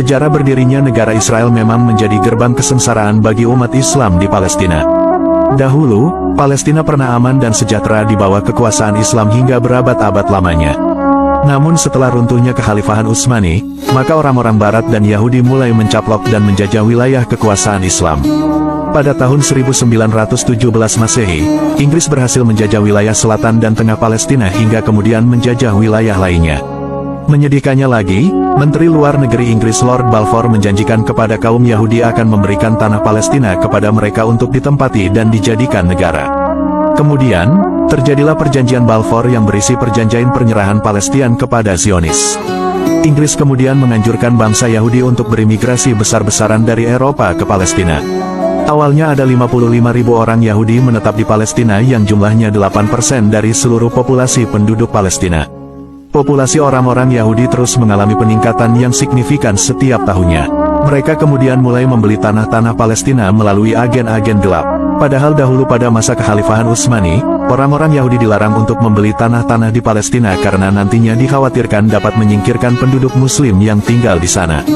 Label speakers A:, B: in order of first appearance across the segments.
A: Sejarah berdirinya negara Israel memang menjadi gerbang kesengsaraan bagi umat Islam di Palestina. Dahulu, Palestina pernah aman dan sejahtera di bawah kekuasaan Islam hingga berabad-abad lamanya. Namun setelah runtuhnya kekhalifahan Utsmani, maka orang-orang Barat dan Yahudi mulai mencaplok dan menjajah wilayah kekuasaan Islam. Pada tahun 1917 Masehi, Inggris berhasil menjajah wilayah selatan dan tengah Palestina hingga kemudian menjajah wilayah lainnya. Menyedihkannya lagi, Menteri Luar Negeri Inggris Lord Balfour menjanjikan kepada kaum Yahudi akan memberikan tanah Palestina kepada mereka untuk ditempati dan dijadikan negara. Kemudian, terjadilah perjanjian Balfour yang berisi perjanjian penyerahan Palestina kepada Zionis. Inggris kemudian menganjurkan bangsa Yahudi untuk berimigrasi besar-besaran dari Eropa ke Palestina. Awalnya ada 55.000 orang Yahudi menetap di Palestina yang jumlahnya 8% dari seluruh populasi penduduk Palestina. Populasi orang-orang Yahudi terus mengalami peningkatan yang signifikan setiap tahunnya. Mereka kemudian mulai membeli tanah-tanah Palestina melalui agen-agen gelap. Padahal dahulu pada masa kekhalifahan Utsmani, orang-orang Yahudi dilarang untuk membeli tanah-tanah di Palestina karena nantinya dikhawatirkan dapat menyingkirkan penduduk Muslim yang tinggal di sana.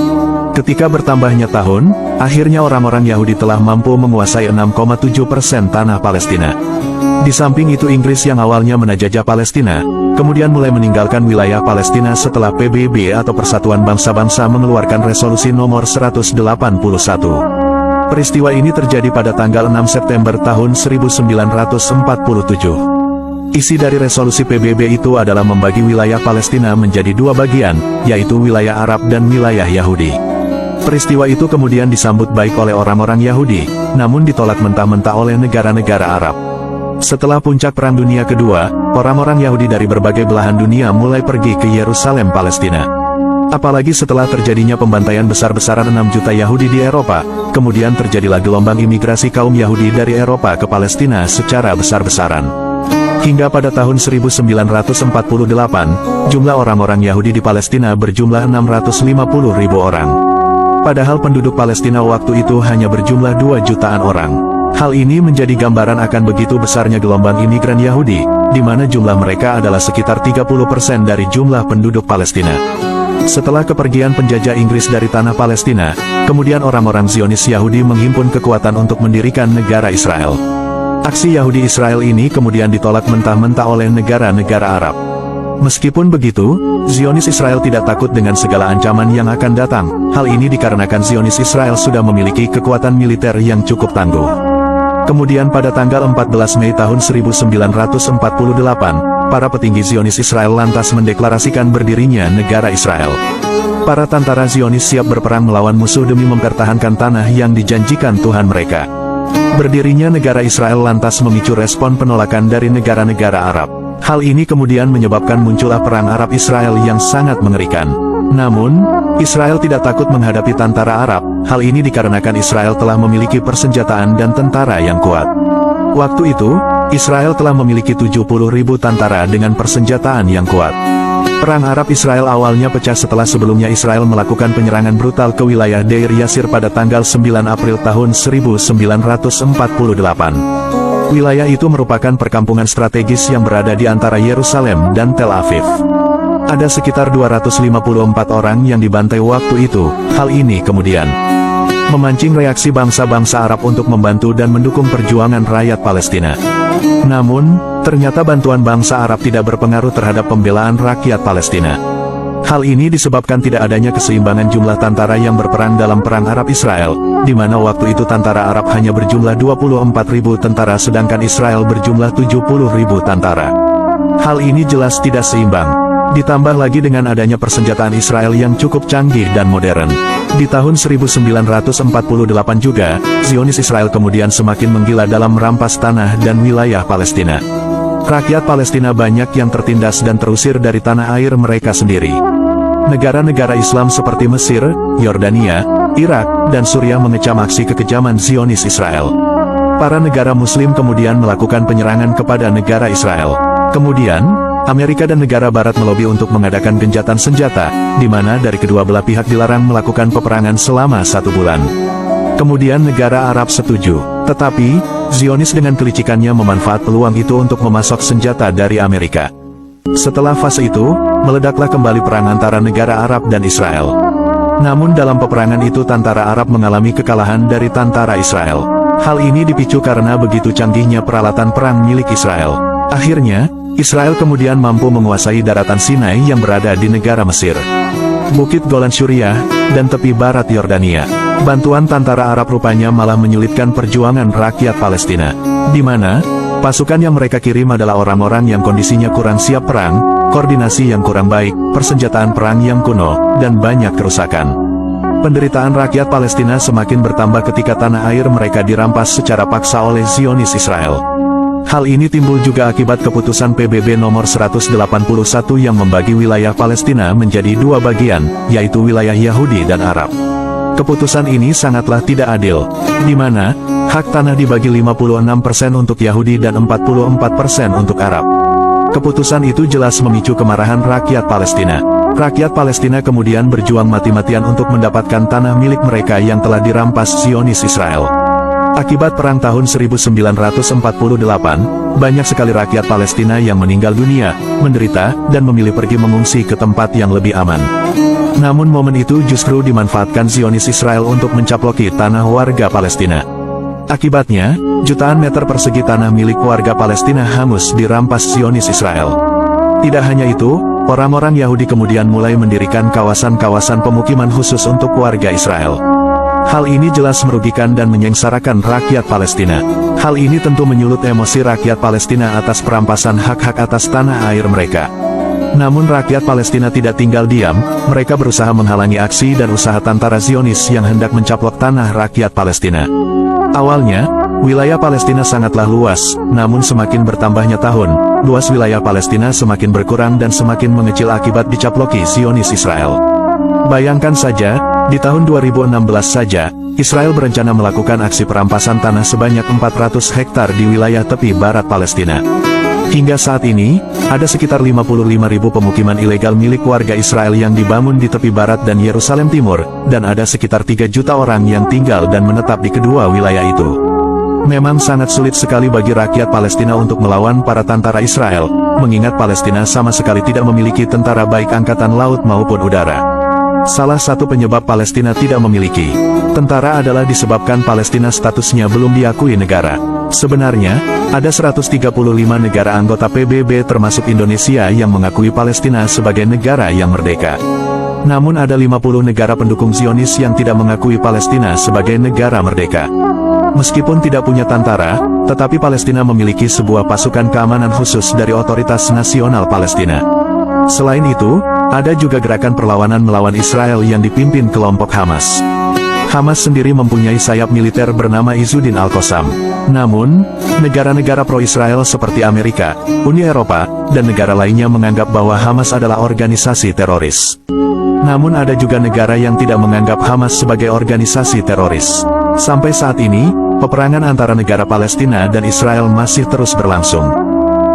A: Ketika bertambahnya tahun, akhirnya orang-orang Yahudi telah mampu menguasai 6,7% tanah Palestina. Di samping itu Inggris yang awalnya menjajah Palestina, kemudian mulai meninggalkan wilayah Palestina setelah PBB atau Persatuan Bangsa-Bangsa mengeluarkan resolusi nomor 181. Peristiwa ini terjadi pada tanggal 6 September tahun 1947. Isi dari resolusi PBB itu adalah membagi wilayah Palestina menjadi dua bagian, yaitu wilayah Arab dan wilayah Yahudi. Peristiwa itu kemudian disambut baik oleh orang-orang Yahudi, namun ditolak mentah-mentah oleh negara-negara Arab. Setelah puncak Perang Dunia Kedua, orang-orang Yahudi dari berbagai belahan dunia mulai pergi ke Yerusalem, Palestina. Apalagi setelah terjadinya pembantaian besar-besaran 6 juta Yahudi di Eropa, kemudian terjadilah gelombang imigrasi kaum Yahudi dari Eropa ke Palestina secara besar-besaran. Hingga pada tahun 1948, jumlah orang-orang Yahudi di Palestina berjumlah 650.000 orang. Padahal penduduk Palestina waktu itu hanya berjumlah 2 jutaan orang. Hal ini menjadi gambaran akan begitu besarnya gelombang imigran Yahudi, di mana jumlah mereka adalah sekitar 30% dari jumlah penduduk Palestina. Setelah kepergian penjajah Inggris dari tanah Palestina, kemudian orang-orang Zionis Yahudi menghimpun kekuatan untuk mendirikan negara Israel. Aksi Yahudi Israel ini kemudian ditolak mentah-mentah oleh negara-negara Arab. Meskipun begitu, Zionis Israel tidak takut dengan segala ancaman yang akan datang. Hal ini dikarenakan Zionis Israel sudah memiliki kekuatan militer yang cukup tangguh. Kemudian pada tanggal 14 Mei tahun 1948, para petinggi Zionis Israel lantas mendeklarasikan berdirinya negara Israel. Para tentara Zionis siap berperang melawan musuh demi mempertahankan tanah yang dijanjikan Tuhan mereka. Berdirinya negara Israel lantas memicu respon penolakan dari negara-negara Arab. Hal ini kemudian menyebabkan muncullah perang Arab-Israel yang sangat mengerikan. Namun, Israel tidak takut menghadapi tentara Arab. Hal ini dikarenakan Israel telah memiliki persenjataan dan tentara yang kuat. Waktu itu, Israel telah memiliki 70.000 tentara dengan persenjataan yang kuat. Perang Arab-Israel awalnya pecah setelah sebelumnya Israel melakukan penyerangan brutal ke wilayah Deir Yasir pada tanggal 9 April tahun 1948. Wilayah itu merupakan perkampungan strategis yang berada di antara Yerusalem dan Tel Aviv. Ada sekitar 254 orang yang dibantai waktu itu. Hal ini kemudian memancing reaksi bangsa-bangsa Arab untuk membantu dan mendukung perjuangan rakyat Palestina. Namun, ternyata bantuan bangsa Arab tidak berpengaruh terhadap pembelaan rakyat Palestina. Hal ini disebabkan tidak adanya keseimbangan jumlah tentara yang berperang dalam perang Arab-Israel, di mana waktu itu tentara Arab hanya berjumlah 24.000 tentara sedangkan Israel berjumlah 70.000 tentara. Hal ini jelas tidak seimbang. Ditambah lagi dengan adanya persenjataan Israel yang cukup canggih dan modern. Di tahun 1948 juga, Zionis Israel kemudian semakin menggila dalam merampas tanah dan wilayah Palestina. Rakyat Palestina banyak yang tertindas dan terusir dari tanah air mereka sendiri. Negara-negara Islam seperti Mesir, Yordania, Irak, dan Suriah mengecam aksi kekejaman Zionis Israel. Para negara Muslim kemudian melakukan penyerangan kepada negara Israel. Kemudian, Amerika dan negara Barat melobi untuk mengadakan gencatan senjata, di mana dari kedua belah pihak dilarang melakukan peperangan selama 1 bulan. Kemudian negara Arab setuju, tetapi, Zionis dengan kelicikannya memanfaat peluang itu untuk memasok senjata dari Amerika. Setelah fase itu, meledaklah kembali perang antara negara Arab dan Israel. Namun dalam peperangan itu tentara Arab mengalami kekalahan dari tentara Israel. Hal ini dipicu karena begitu canggihnya peralatan perang milik Israel. Akhirnya, Israel kemudian mampu menguasai daratan Sinai yang berada di negara Mesir, Bukit Golan Suriah, dan tepi barat Yordania. Bantuan tentara Arab rupanya malah menyulitkan perjuangan rakyat Palestina, di mana pasukan yang mereka kirim adalah orang-orang yang kondisinya kurang siap perang, koordinasi yang kurang baik, persenjataan perang yang kuno, dan banyak kerusakan. Penderitaan rakyat Palestina semakin bertambah ketika tanah air mereka dirampas secara paksa oleh Zionis Israel. Hal ini timbul juga akibat keputusan PBB nomor 181 yang membagi wilayah Palestina menjadi dua bagian, yaitu wilayah Yahudi dan Arab. Keputusan ini sangatlah tidak adil, di mana hak tanah dibagi 56% untuk Yahudi dan 44% untuk Arab. Keputusan itu jelas memicu kemarahan rakyat Palestina. Rakyat Palestina kemudian berjuang mati-matian untuk mendapatkan tanah milik mereka yang telah dirampas Zionis Israel. Akibat perang tahun 1948, banyak sekali rakyat Palestina yang meninggal dunia, menderita, dan memilih pergi mengungsi ke tempat yang lebih aman. Namun momen itu justru dimanfaatkan Zionis Israel untuk mencaploki tanah warga Palestina. Akibatnya, jutaan meter persegi tanah milik warga Palestina hangus dirampas Zionis Israel. Tidak hanya itu, orang-orang Yahudi kemudian mulai mendirikan kawasan-kawasan pemukiman khusus untuk warga Israel. Hal ini jelas merugikan dan menyengsarakan rakyat Palestina. Hal ini tentu menyulut emosi rakyat Palestina atas perampasan hak-hak atas tanah air mereka. Namun rakyat Palestina tidak tinggal diam, mereka berusaha menghalangi aksi dan usaha tentara Zionis yang hendak mencaplok tanah rakyat Palestina. Awalnya, wilayah Palestina sangatlah luas, namun semakin bertambahnya tahun, luas wilayah Palestina semakin berkurang dan semakin mengecil akibat dicaploki Zionis Israel. Bayangkan saja, di tahun 2016 saja, Israel berencana melakukan aksi perampasan tanah sebanyak 400 hektar di wilayah tepi barat Palestina. Hingga saat ini, ada sekitar 55.000 pemukiman ilegal milik warga Israel yang dibangun di tepi barat dan Yerusalem Timur, dan ada sekitar 3 juta orang yang tinggal dan menetap di kedua wilayah itu. Memang sangat sulit sekali bagi rakyat Palestina untuk melawan para tentara Israel, mengingat Palestina sama sekali tidak memiliki tentara baik angkatan laut maupun udara. Salah satu penyebab Palestina tidak memiliki tentara adalah disebabkan Palestina statusnya belum diakui negara. Sebenarnya, ada 135 negara anggota PBB termasuk Indonesia yang mengakui Palestina sebagai negara yang merdeka. Namun ada 50 negara pendukung Zionis yang tidak mengakui Palestina sebagai negara merdeka. Meskipun tidak punya tentara, tetapi Palestina memiliki sebuah pasukan keamanan khusus dari Otoritas Nasional Palestina. Selain itu, ada juga gerakan perlawanan melawan Israel yang dipimpin kelompok Hamas. Hamas sendiri mempunyai sayap militer bernama Izzuddin Al-Qassam. Namun, negara-negara pro-Israel seperti Amerika, Uni Eropa, dan negara lainnya menganggap bahwa Hamas adalah organisasi teroris. Namun ada juga negara yang tidak menganggap Hamas sebagai organisasi teroris. Sampai saat ini, peperangan antara negara Palestina dan Israel masih terus berlangsung.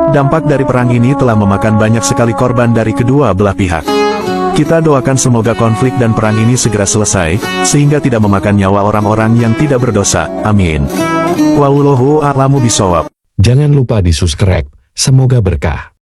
A: Dampak dari perang ini telah memakan banyak sekali korban dari kedua belah pihak. Kita doakan semoga konflik dan perang ini segera selesai, sehingga tidak memakan nyawa orang-orang yang tidak berdosa. Amin. Wallahu a'lamu bishawab.
B: Jangan lupa di subscribe, semoga berkah.